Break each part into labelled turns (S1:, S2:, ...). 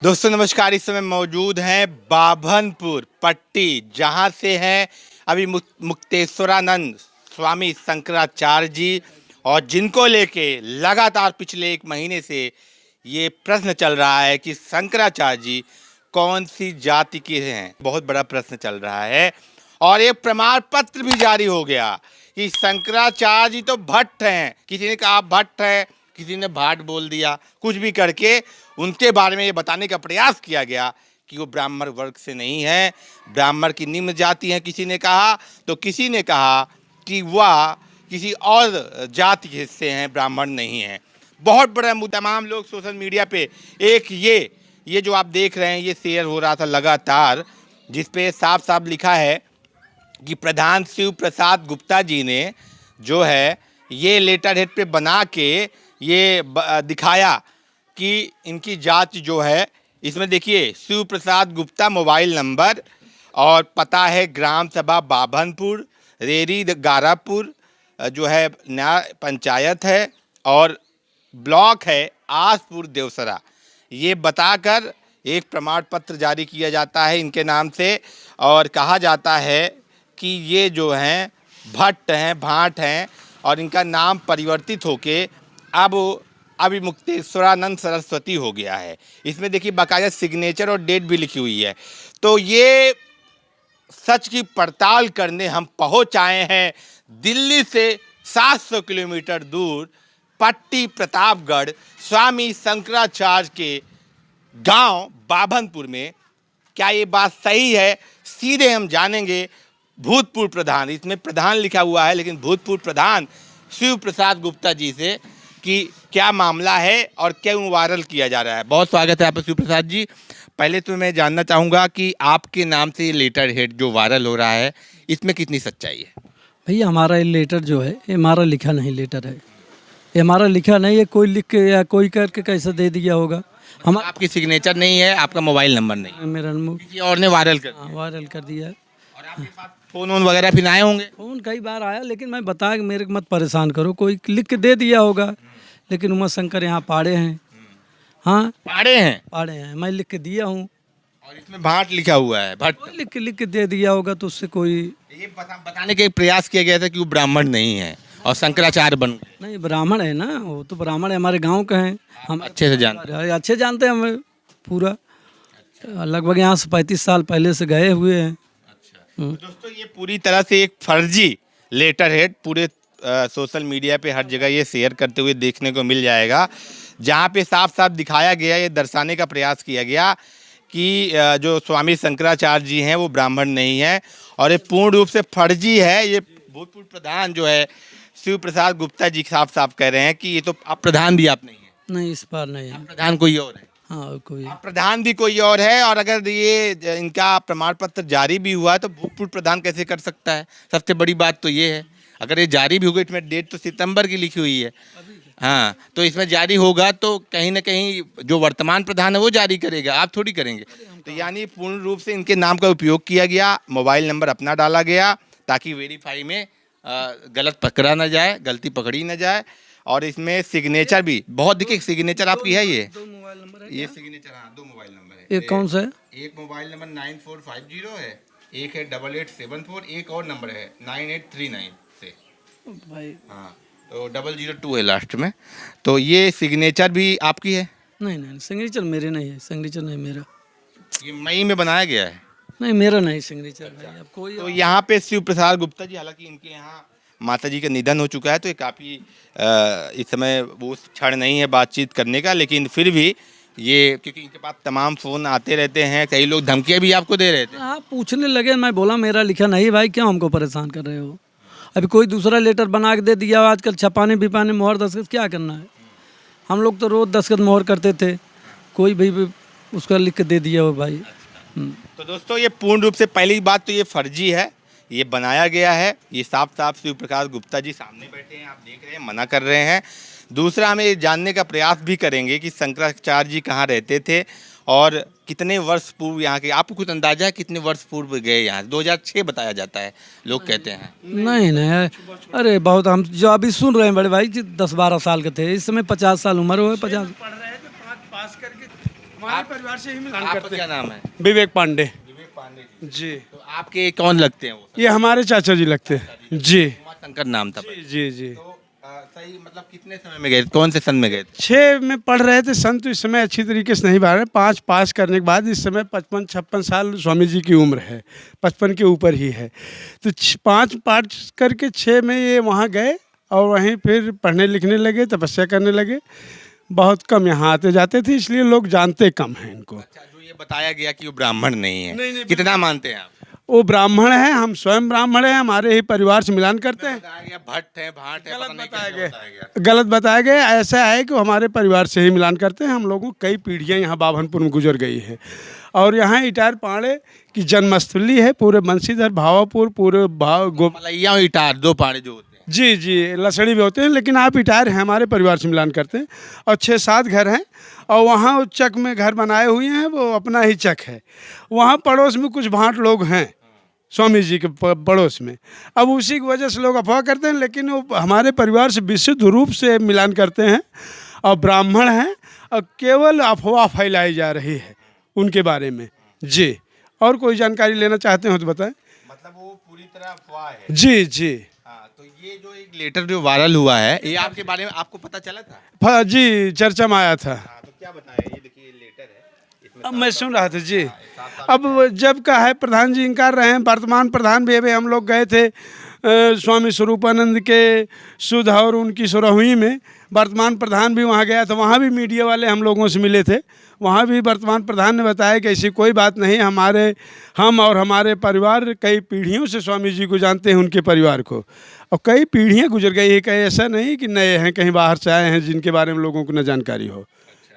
S1: दोस्तों नमस्कार। इस समय मौजूद हैं बाभनपुर पट्टी, जहां से हैं अभी मुक्तेश्वरानंद स्वामी शंकराचार्य जी, और जिनको लेके लगातार पिछले एक महीने से ये प्रश्न चल रहा है कि शंकराचार्य जी कौन सी जाति के हैं। बहुत बड़ा प्रश्न चल रहा है और एक प्रमाण पत्र भी जारी हो गया कि शंकराचार्य जी तो भट्ट हैं। किसी ने कहा भट्ट है, किसी ने भाट बोल दिया, कुछ भी करके उनके बारे में ये बताने का प्रयास किया गया कि वो ब्राह्मण वर्ग से नहीं है, ब्राह्मण की निम्न जाति है किसी ने कहा, तो किसी ने कहा कि वह किसी और जाति के हिस्से हैं, ब्राह्मण नहीं हैं। बहुत बड़ा मुद्दा। तमाम लोग सोशल मीडिया पे एक ये जो आप देख रहे हैं ये शेयर हो रहा था लगातार, जिस पे साफ साफ लिखा है कि प्रधान शिव प्रसाद गुप्ता जी ने जो है ये लेटर हेड पे बना के ये दिखाया कि इनकी जाति जो है, इसमें देखिए शिव प्रसाद गुप्ता मोबाइल नंबर और पता है ग्राम सभा बाभनपुर, रेरी गारापुर जो है न्याय पंचायत है, और ब्लॉक है आसपुर देवसरा। ये बताकर एक प्रमाण पत्र जारी किया जाता है इनके नाम से, और कहा जाता है कि ये जो हैं भट्ट हैं, भाट हैं, और इनका नाम परिवर्तित होके अब अभी मुक्तेश्वरानंद सरस्वती हो गया है। इसमें देखिए बाकायदा सिग्नेचर और डेट भी लिखी हुई है। तो ये सच की पड़ताल करने हम पहुंच आए हैं दिल्ली से 700 किलोमीटर दूर पट्टी प्रतापगढ़ स्वामी शंकराचार्य के गांव बाभनपुर में। क्या ये बात सही है? सीधे हम जानेंगे भूतपूर्व प्रधान, इसमें प्रधान लिखा हुआ है लेकिन भूतपूर्व प्रधान शिव प्रसाद गुप्ता जी से कि क्या मामला है और क्यों वायरल किया जा रहा है। बहुत स्वागत है आपका शिव प्रसाद जी। पहले तो मैं जानना चाहूँगा कि आपके नाम से ये लेटर हेड जो वायरल हो रहा है इसमें कितनी सच्चाई है?
S2: भैया हमारा ये लेटर जो है ये हमारा लिखा नहीं लेटर है, ये हमारा लिखा नहीं है। कोई लिख के या कोई करके कैसे दे दिया होगा। हम
S1: आपकी सिग्नेचर नहीं है, आपका मोबाइल नंबर नहीं है,
S2: मेरा
S1: किसी और ने वायरल कर दिया।
S2: वायरल कर दिया है।
S1: और आपके पास फोन वोन वगैरह फिर आए होंगे?
S2: फ़ोन कई बार आया, लेकिन मैं बता के मेरे को मत परेशान करो। कोई लिख के दे दिया होगा, लेकिन उमा शंकर यहाँ पाड़े हैं। हाँ
S1: पाड़े हैं,
S2: पाड़े हैं, मैं लिख के दिया हूँ।
S1: और इसमें भाट लिखा हुआ है। भट्ट
S2: कोई लिख के दे दिया होगा तो उससे कोई
S1: ये बताने का प्रयास किया गया था कि वो ब्राह्मण नहीं है और शंकराचार्य बन गए।
S2: नहीं, ब्राह्मण है ना, वो तो ब्राह्मण है, हमारे गांव के हैं। हम
S1: अच्छे से जानते
S2: अच्छे जानते हैं हमें पूरा। लगभग यहाँ से 35 साल पहले से गए हुए हैं।
S1: तो दोस्तों ये पूरी तरह से एक फर्जी लेटर हेड पूरे सोशल मीडिया पे हर जगह ये शेयर करते हुए देखने को मिल जाएगा, जहाँ पे साफ साफ दिखाया गया, ये दर्शाने का प्रयास किया गया कि जो स्वामी शंकराचार्य जी हैं वो ब्राह्मण नहीं है, और ये पूर्ण रूप से फर्जी है। ये भूतपूर्व प्रधान जो है शिव प्रसाद गुप्ता जी साफ साफ कह रहे हैं कि ये तो आप प्रधान भी आप नहीं है।
S2: नहीं, इस बार नहीं है।
S1: प्रधान कोई और है।
S2: हाँ कोई
S1: प्रधान भी कोई और है, और अगर ये इनका प्रमाण पत्र जारी भी हुआ है तो भूतपूर्व प्रधान कैसे कर सकता है? सबसे बड़ी बात तो ये है, अगर ये जारी भी होगा, इसमें डेट तो सितंबर की लिखी हुई है। हाँ, तो इसमें जारी होगा तो कहीं ना कहीं जो वर्तमान प्रधान है वो जारी करेगा, आप थोड़ी करेंगे। तो यानी पूर्ण रूप से इनके नाम का उपयोग किया गया, मोबाइल नंबर अपना डाला गया ताकि वेरीफाई में गलत पकड़ा ना जाए, गलती पकड़ी ना जाए। और इसमें सिग्नेचर भी बहुत, देखिए सिग्नेचर आपकी है, ये
S2: दो मोबाइल नंबर है।
S1: ये सिग्नेचर, हाँ 2 मोबाइल नंबर है।
S2: एक कौन सा है?
S1: एक मोबाइल नंबर 9450 है, एक है 8874, एक और नंबर है 9839 से।
S2: भाई
S1: हाँ, तो 002 है लास्ट में। तो ये सिग्नेचर भी आपकी है?
S2: नहीं नहीं, सिग्नेचर मेरे नहीं है, सिग्नेचर नहीं मेरा।
S1: ये मई में बनाया गया है?
S2: नहीं मेरा नहीं सिग्नेचर भाई। अब कोई
S1: तो यहाँ पे शिव प्रसाद गुप्ता जी, हालांकि इनके यहाँ माता जी का निधन हो चुका है, तो ये काफ़ी इस समय वो क्षण नहीं है बातचीत करने का, लेकिन फिर भी ये क्योंकि इनके पास तमाम फ़ोन आते रहते हैं, कई लोग धमकियाँ भी आपको दे रहे थे।
S2: हाँ पूछने लगे, मैं बोला मेरा लिखा नहीं भाई, क्यों हमको परेशान कर रहे हो? अभी कोई दूसरा लेटर बना के दे दिया, आजकल छपाने बिपाने मोहर दस्तखत क्या करना है? हम लोग तो रोज़ दस्तखत मोहर करते थे, कोई भी उसका लिख के दे दिया हो भाई।
S1: तो दोस्तों ये पूर्ण रूप से, पहली बात तो ये फर्जी है, ये बनाया गया है, ये साफ साफ शिव प्रकाश गुप्ता जी सामने बैठे हैं, आप देख रहे हैं, मना कर रहे हैं। दूसरा हमें ये जानने का प्रयास भी करेंगे कि शंकराचार्य जी कहाँ रहते थे और कितने वर्ष पूर्व यहाँ के, आपको कुछ अंदाजा है कितने वर्ष पूर्व गए यहाँ? 2006 बताया जाता है, लोग कहते हैं।
S2: नहीं नहीं, अरे बहुत, हम जो अभी सुन रहे हैं बड़े भाई 10-12 साल के थे, इस समय 50 साल उम्र हुए। 50
S3: हमारे परिवार से ही मिलान
S1: आपका
S3: करते
S1: क्या
S3: हैं।
S1: नाम है?
S3: विवेक पांडे
S1: विवेक पांडे जी।
S3: जी,
S1: तो आपके कौन लगते हैं वो?
S3: ये हमारे चाचा जी लगते हैं जी।
S1: उमाशंकर नाम था।
S3: जी जी जी।
S1: तो सही मतलब कितने समय में गए थे? कौन से सन में गए थे?
S3: 6 में पढ़ रहे थे सन, तो इस समय अच्छी तरीके से नहीं पढ़ रहे। 5 पास करने के बाद इस समय 55-56 साल स्वामी जी की उम्र है, 55 के ऊपर ही है। तो 5 पास करके 6 में ये वहाँ गए और वहीं फिर पढ़ने लिखने लगे, तपस्या करने लगे। बहुत कम यहाँ आते जाते थे, इसलिए लोग जानते कम हैं इनको।
S1: अच्छा, जो ये बताया गया कि वो ब्राह्मण नहीं है,
S3: नहीं,
S1: कितना मानते हैं आप?
S3: वो ब्राह्मण हैं, हम स्वयं ब्राह्मण हैं, हमारे ही परिवार से मिलान करते हैं।
S1: बताया गया भट्ट है, भाट है, पता नहीं
S3: बताया
S1: क्या बताया गया।
S3: गया, गलत बताया गया। ऐसा है कि वो हमारे परिवार से ही मिलान करते हैं। हम लोगों कई पीढ़ियां यहाँ बाभनपुर में गुजर गई है और यहाँ इटार पाड़े की जन्मस्थली है। पूरे बंसीधर, भावापुर, पूरे
S1: मलैया और इटार दो पाड़े जो होते हैं।
S3: जी जी, लसड़ी भी होते हैं, लेकिन आप इटार हैं, हमारे परिवार से मिलान करते हैं। और 6-7 घर हैं और वहाँ उस चक में घर बनाए हुए हैं, वो अपना ही चक है। वहाँ पड़ोस में कुछ भाट लोग हैं स्वामी जी के पड़ोस में। अब उसी की वजह से लोग अफवाह करते हैं, लेकिन वो हमारे परिवार से विशुद्ध रूप से मिलान करते हैं और ब्राह्मण हैं और केवल अफवाह फैलाई जा रही है उनके बारे में जी। और कोई जानकारी लेना चाहते हो तो बताएं।
S1: मतलब वो पूरी तरह अफवाह है।
S3: जी जी।
S1: हाँ, तो ये जो एक लेटर जो वायरल हुआ है, ये आपके बारे में आपको पता चला था?
S3: जी, चर्चा में आया था।
S1: हाँ, तो क्या बताया? ये देखिए, ये लेटर है, इसमें
S3: अब मैं सुन रहा था जी। अब जब का है प्रधान जी इनकार रहे हैं, वर्तमान प्रधान भी अभी हम लोग गए थे स्वामी स्वरूपानंद के सुध और उनकी सुरहुई में। वर्तमान प्रधान भी वहाँ गया था, वहाँ भी मीडिया वाले हम लोगों से मिले थे। वहाँ भी वर्तमान प्रधान ने बताया कि ऐसी कोई बात नहीं, हम और हमारे परिवार कई पीढ़ियों से स्वामी जी को जानते हैं, उनके परिवार को, और कई पीढ़ियाँ गुजर गई है। कहीं ऐसा नहीं कि नए हैं, कहीं बाहर से आए हैं जिनके बारे में लोगों को न जानकारी हो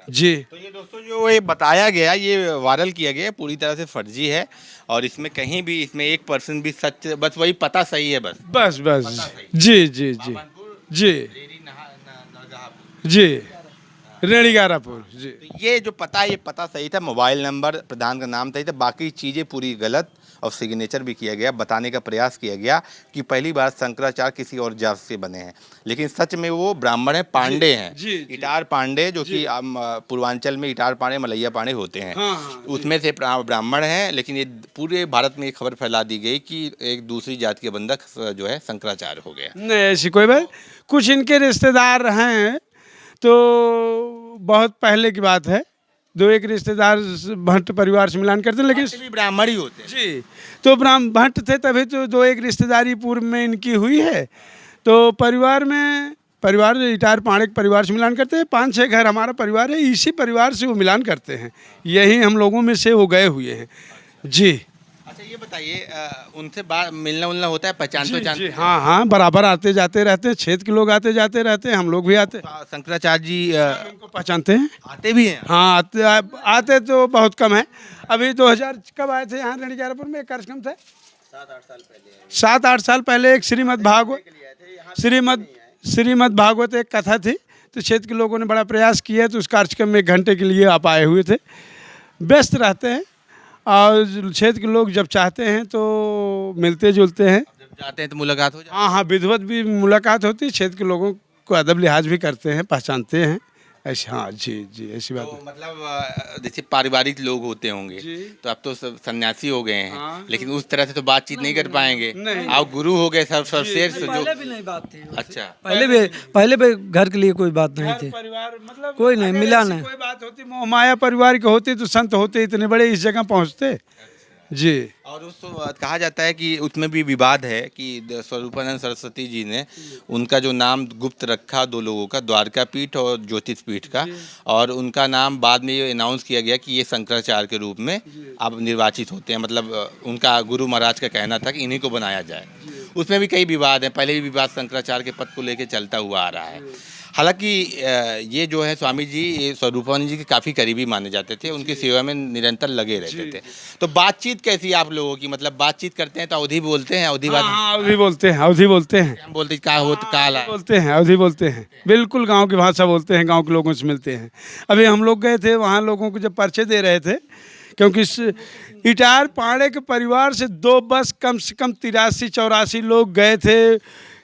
S3: जी।
S1: तो ये दोस्तों जो ये बताया गया, ये वायरल किया गया, पूरी तरह से फर्जी है और इसमें कहीं भी, इसमें 1% भी सच, बस वही पता सही है बस।
S3: बस बस जी जी जी जी जी, रेणीगारापुर जी।
S1: तो ये जो पता है, ये पता सही था, मोबाइल नंबर, प्रधान का नाम सही था, बाकी चीज़ें पूरी गलत और सिग्नेचर भी किया गया। बताने का प्रयास किया गया कि पहली बार शंकराचार्य किसी और जात से बने हैं, लेकिन सच में वो ब्राह्मण हैं, पांडे हैं।
S3: जी, जी।
S1: इटार पांडे, जो कि पूर्वांचल में इटार पांडे, मलैया पांडे होते हैं।
S3: हाँ,
S1: उसमें से ब्राह्मण हैं, लेकिन ये पूरे भारत में ये खबर फैला दी गई कि एक दूसरी जात के बंदा जो है शंकराचार्य हो गया।
S3: नहीं ऐसी कोई बात। कुछ इनके रिश्तेदार हैं, तो बहुत पहले की बात है, 2-1 रिश्तेदार भट्ट परिवार से मिलान करते हैं, लेकिन
S1: भी ब्राह्मण ही होते हैं
S3: जी। तो भट्ट थे तभी तो 2-1 रिश्तेदारी पूर्व में इनकी हुई है। तो परिवार इटार पाड़े के परिवार से मिलान करते हैं। 5-6 घर हमारा परिवार है, इसी परिवार से वो मिलान करते हैं। यही हम लोगों में से वो गए हुए हैं जी।
S1: अच्छा, ये बताइए, उनसे मिलना उलना होता है, पहचानते
S3: जी,
S1: जानते?
S3: हाँ हाँ, बराबर आते जाते रहते हैं, क्षेत्र के लोग आते जाते रहते हैं, हम लोग भी आते
S1: शंकराचार्य जी
S3: उनको पहचानते हैं।
S1: आते भी हैं?
S3: हाँ, आते तो बहुत कम है। अभी 2000 कब आए थे यहाँ रेणीगारापुर में? एक कार्यक्रम था 7-8 साल पहले। एक श्रीमद् भागवत एक कथा थी, तो क्षेत्र के लोगों ने बड़ा प्रयास किया, तो उस कार्यक्रम में 1 घंटे के लिए आप आए हुए थे। व्यस्त रहते हैं और क्षेत्र के लोग जब चाहते हैं तो मिलते जुलते हैं।
S1: जब जाते हैं तो मुलाकात हो जाती
S3: हाँ हाँ, विधिवत भी मुलाकात होती है। क्षेत्र के लोगों को अदब लिहाज भी करते हैं, पहचानते हैं ऐसे। हाँ जी जी, ऐसी बात
S1: तो
S3: है।
S1: मतलब जैसे पारिवारिक लोग होते होंगे,
S3: जी।
S1: तो अब तो सब सन्यासी हो गए हैं,
S3: हाँ।
S1: लेकिन उस तरह से तो बातचीत नहीं कर पाएंगे।
S3: नहीं।
S1: आप गुरु हो गए सब शेर से
S2: पहले
S1: जो।
S2: भी नहीं बात थी।
S1: अच्छा,
S2: पहले भी घर के लिए कोई बात नहीं थी।
S3: परिवार मतलब
S2: कोई नहीं,
S3: अगर
S2: मिला
S3: ऐसी
S2: नहीं।
S3: कोई बात होती, मोह माया परिवार की होती, तो संत होते इतने बड़े इस जगह पहुंचते जी।
S1: और उस कहा जाता है कि उसमें भी विवाद है कि स्वरूपानंद सरस्वती जी ने उनका जो नाम गुप्त रखा 2 लोगों का, द्वारका पीठ और ज्योतिष पीठ का, और उनका नाम बाद में ये अनाउंस किया गया कि ये शंकराचार्य के रूप में अब निर्वाचित होते हैं। मतलब उनका गुरु महाराज का कहना था कि इन्हीं को बनाया जाए। उसमें भी कई विवाद हैं, पहले भी विवाद शंकराचार्य के पद को लेकर चलता हुआ आ रहा है। हालांकि ये जो है स्वामी जी, ये स्वरूपानंद जी के काफ़ी करीबी माने जाते थे, उनकी सेवा में निरंतर लगे रहते थे। तो बातचीत कैसी है आप लोगों की? मतलब बातचीत करते हैं तो अवधि बोलते हैं? अवधि बात
S3: हाँ, अवधि बोलते हैं, अवधि बोलते हैं,
S1: हम बोलते का हो तो काल है।
S3: बोलते हैं, अवधि बोलते हैं, बिल्कुल गांव की भाषा बोलते हैं, गांव के लोगों से मिलते हैं। अभी हम लोग गए थे वहाँ, लोगों को जब परिचय दे रहे थे, क्योंकि इटार पाड़े के परिवार से 2 बस कम से कम 83-84 लोग गए थे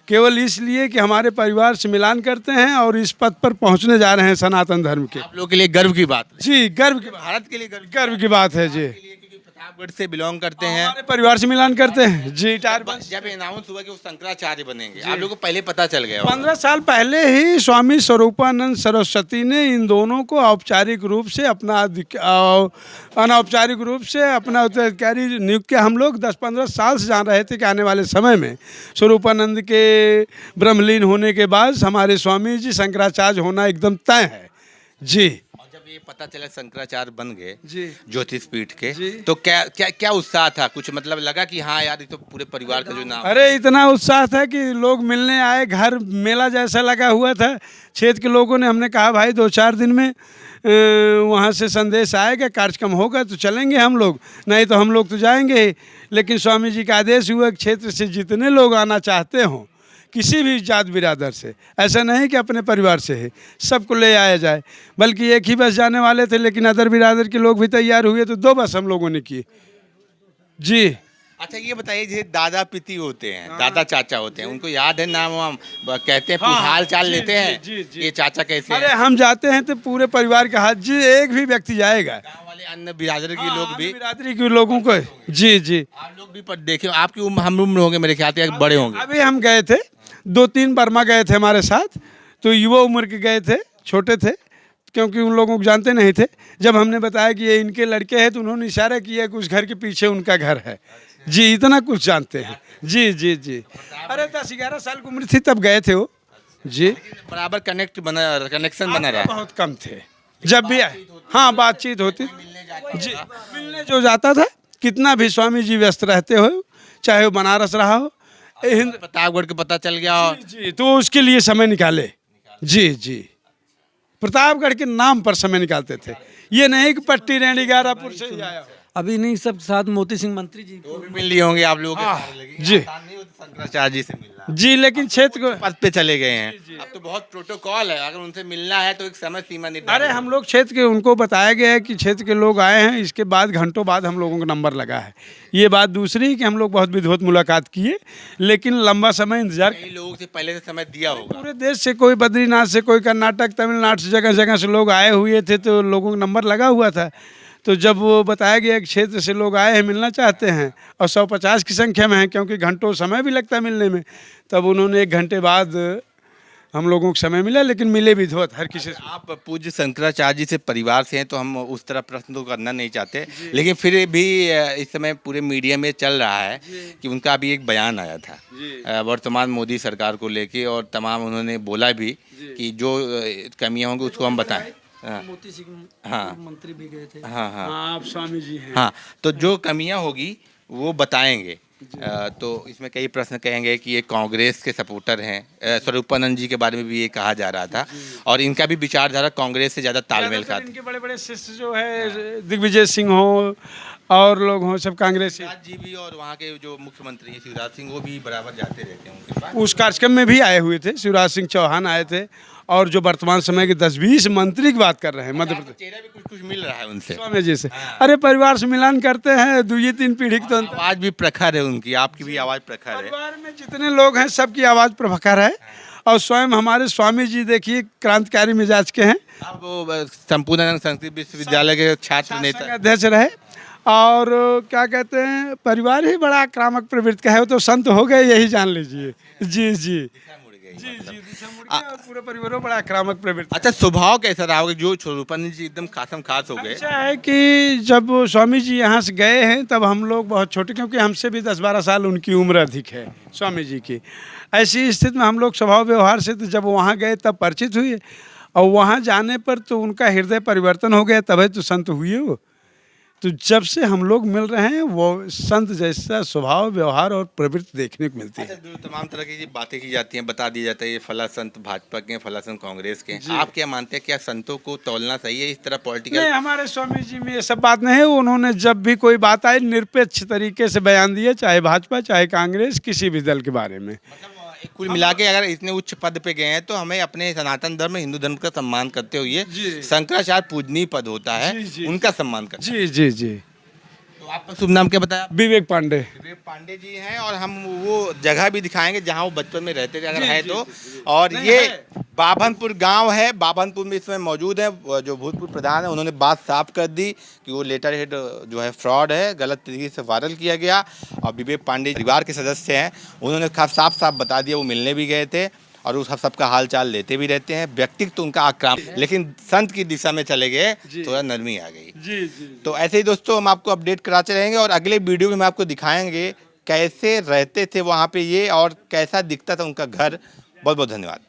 S3: केवल इसलिए कि हमारे परिवार से मिलान करते हैं और इस पद पर पहुंचने जा रहे हैं सनातन धर्म के।
S1: आप लोगों के लिए गर्व की बात है।
S3: जी, गर्व की बात,
S1: भारत के लिए
S3: गर्व की बात है जी।
S1: क्योंकि प्रतापगढ़ से बिलोंग करते हैं।
S3: हमारे परिवार से मिलान करते हैं जी।
S1: जब अनाउंस हुआ कि वो शंकराचार्य बनेंगे, आप लोगों को पहले पता चल गया?
S3: 15 साल पहले ही स्वामी स्वरूपानंद सरस्वती ने इन दोनों को औपचारिक रूप से अनौपचारिक रूप से अपना उत्तराधिकारी नियुक्त किया। हम लोग 10-15 साल से जान रहे थे कि आने वाले समय में स्वरूपानंद के ब्रह्मलीन होने के बाद हमारे स्वामी जी शंकराचार्य होना एकदम तय है जी।
S1: जब ये पता चला शंकराचार्य बन गए
S3: जी,
S1: ज्योतिष पीठ के,
S3: जी।
S1: तो क्या क्या क्या उत्साह था? कुछ मतलब लगा कि हाँ यार, ये तो पूरे परिवार का जो नाम।
S3: अरे इतना उत्साह था कि लोग मिलने आए, घर मेला जैसा लगा हुआ था। क्षेत्र के लोगों ने, हमने कहा भाई 2-4 दिन में वहाँ से संदेश आएगा, कार्यक्रम होगा तो चलेंगे हम लोग, नहीं तो हम लोग तो जाएंगे ही। लेकिन स्वामी जी का आदेश हुआ, क्षेत्र से जितने लोग आना चाहते हों, किसी भी जात बिरादर से, ऐसा नहीं कि अपने परिवार से है, सबको ले आया जाए। बल्कि एक ही बस जाने वाले थे, लेकिन अदर बिरादर के लोग भी तैयार हुए तो 2 बस हम लोगों ने की जी।
S1: अच्छा ये बताइए, जैसे दादा पिती होते हैं, दादा चाचा होते हैं, उनको याद है नाम वाम? कहते हैं, हाल चाल लेते हैं,
S3: जी, जी।
S1: ये चाचा कैसे
S3: अरे
S1: हैं?
S3: हम जाते हैं तो पूरे परिवार का हाथ जी, एक भी व्यक्ति जाएगा,
S1: गाँव वाले अन्य बिरादरी के लोग भी?
S3: बिरादरी के लोगों को जी जी।
S1: आप लोग भी देखे, आपकी उम्र हम उम्र होंगे मेरे ख्याल से, बड़े होंगे।
S3: अभी हम गए थे, 2-3 बर्मा गए थे हमारे साथ, तो युवा उम्र के गए थे, छोटे थे, क्योंकि उन लोगों को जानते नहीं थे। जब हमने बताया कि ये इनके लड़के हैं तो उन्होंने इशारा किया कि उस घर के पीछे उनका घर है जी। इतना कुछ जानते हैं जी जी जी। अरे 10-11 साल की उम्र थी तब गए थे वो जी।
S1: बराबर कनेक्शन बना रहा है।
S3: बहुत कम थे, जब भी आए हाँ बातचीत होती जी। मिलने जो जाता था, कितना भी स्वामी जी व्यस्त रहते हो, चाहे वो बनारस रहा हो,
S1: प्रतापगढ़ के पता चल गया और
S3: जी, तो उसके लिए समय निकाले जी जी। प्रतापगढ़ के नाम पर समय निकालते थे, ये नहीं कि पट्टी रेंडी गारापुर से ही आया हो।
S2: अभी नहीं, सब साथ मोती सिंह मंत्री जी
S1: वो भी मिल लिए होंगे आप लोगों के
S3: जी
S1: शंकराचार्य जी से मिलना
S3: जी। लेकिन क्षेत्र को
S1: पद पे चले गए हैं, अब तो बहुत प्रोटोकॉल है, अगर उनसे मिलना है तो एक समय सीमा निर्धारित।
S3: अरे हम लोग क्षेत्र के, उनको बताया गया है कि क्षेत्र के लोग आए हैं, इसके बाद घंटों बाद हम लोगों का नंबर लगा है। ये बात दूसरी कि हम लोग बहुत विधिवत मुलाकात किए, लेकिन लंबा समय इंतजार।
S1: कई लोगों से पहले से समय दिया होगा।
S3: पूरे देश से, कोई बद्रीनाथ से, कोई कर्नाटक, तमिलनाडु से, जगह जगह से लोग आए हुए थे, तो लोगों का नंबर लगा हुआ था। तो जब वो बताया गया कि क्षेत्र से लोग आए हैं, मिलना चाहते हैं, और 150 की संख्या में है, क्योंकि घंटों समय भी लगता है मिलने में, तब उन्होंने 1 घंटे बाद हम लोगों को समय मिला, लेकिन मिले भी धोत हर किसी से।
S1: आप पूज्य शंकराचार्य जी से परिवार से हैं, तो हम उस तरह प्रश्न तो करना नहीं चाहते, लेकिन फिर भी इस समय पूरे मीडिया में चल रहा है कि उनका अभी एक बयान आया था वर्तमान मोदी सरकार को लेके, और तमाम उन्होंने बोला भी कि जो कमियां होंगी उसको हम बताएं।
S2: मोती सिंह
S1: हाँ।
S2: मंत्री भी गए थे।
S1: हाँ हाँ
S3: आप स्वामी जी हैं।
S1: हाँ, तो जो कमियां होगी वो बताएंगे। तो इसमें कई प्रश्न कहेंगे कि ये कांग्रेस के सपोर्टर हैं, स्वरूपानंद जी के बारे में भी ये कहा जा रहा था, और इनका भी विचारधारा कांग्रेस से ज़्यादा तालमेल खाता है।
S3: इनके बड़े बड़े शिष्य जो है, दिग्विजय सिंह हो और लोग हों, सब कांग्रेस
S1: शिवराज जी भी, और वहाँ के जो मुख्यमंत्री हैं शिवराज सिंह, वो भी बराबर जाते रहते हैं उनके पास।
S3: उस कार्यक्रम में भी आए हुए थे, शिवराज सिंह चौहान आए थे, और जो वर्तमान समय के 10-20 मंत्री की बात कर रहे हैं मध्य प्रदेश,
S1: चेहरा भी कुछ कुछ मिल रहा है उनसे,
S3: स्वामी जी से। अरे परिवार से मिलान करते हैं, 2-3 पीढ़ी तो अंतर।
S1: आवाज़ भी प्रखर है उनकी, आपकी भी आवाज़ प्रखर है।
S3: परिवार में जितने लोग हैं सबकी आवाज़ प्रखर है, और स्वयं हमारे स्वामी जी देखिए क्रांतिकारी मिजाज के हैं।
S1: आप वो संपूर्णानंद संस्कृत विश्वविद्यालय के छात्र नेता,
S3: अध्यक्ष रहे, और क्या कहते हैं, परिवार ही बड़ा आक्रामक प्रवृत्ति का है, वो तो संत हो गए, यही जान लीजिए जी जी जी जी। दिशा मुड़ गई, और पूरे परिवार में बड़ा आक्रामक प्रवृत्ति।
S1: अच्छा, स्वभाव कैसा रहा होगा जो स्वरूपानंद जी एकदम खासम खास हो गए?
S3: ऐसा है कि जब स्वामी जी यहाँ से गए हैं तब हम लोग बहुत छोटे, क्योंकि हमसे भी 10-12 साल उनकी उम्र अधिक है स्वामी जी की। ऐसी स्थिति में हम लोग स्वभाव व्यवहार से तो जब वहाँ गए तब परिचित हुए, और वहाँ जाने पर तो उनका हृदय परिवर्तन हो गया, तभी तो संत हुए वो। तो जब से हम लोग मिल रहे हैं, वो संत जैसा स्वभाव व्यवहार और प्रवृत्ति देखने को मिलती है।
S1: अच्छा, जो तमाम तरह की बातें की जाती हैं, बता दी जाता है ये फला संत भाजपा के, फला संत कांग्रेस के, आप क्या मानते हैं, क्या संतों को तौलना सही है इस तरह पॉलिटिकल?
S3: नहीं, हमारे स्वामी जी में ये सब बात नहीं है। उन्होंने जब भी कोई बात आई, निरपेक्ष तरीके से बयान दिए, चाहे भाजपा चाहे कांग्रेस, किसी भी दल के बारे में।
S1: कुल मिला के अगर इतने उच्च पद पे गए हैं तो हमें अपने सनातन धर्म हिंदू धर्म का सम्मान करते हुए, शंकराचार्य पूजनीय पद होता है, उनका सम्मान करते
S3: जी जी जी।
S1: तो आपका शुभ नाम क्या बताया?
S3: विवेक पांडे।
S1: विवेक पांडे जी हैं और हम वो जगह भी दिखाएंगे जहां वो बचपन में रहते थे अगर है तो। और ये बाभनपुर गांव है, बाभनपुर में इसमें मौजूद है। जो भूतपूर्व प्रधान है उन्होंने बात साफ कर दी कि वो लेटर हेड जो है फ्रॉड है, गलत तरीके से वायरल किया गया। और विवेक पांडे परिवार के सदस्य हैं, उन्होंने साफ साफ बता दिया, वो मिलने भी गए थे और उस सबका हाल चाल लेते भी रहते हैं। व्यक्तित्व तो उनका आक्रामक, लेकिन संत की दिशा में चले गए, थोड़ा नरमी आ गई।
S3: जी जी।
S1: तो ऐसे ही दोस्तों हम आपको अपडेट कराते रहेंगे और अगले वीडियो में हम आपको दिखाएंगे कैसे रहते थे वहाँ पे ये और कैसा दिखता था उनका घर। बहुत बहुत धन्यवाद।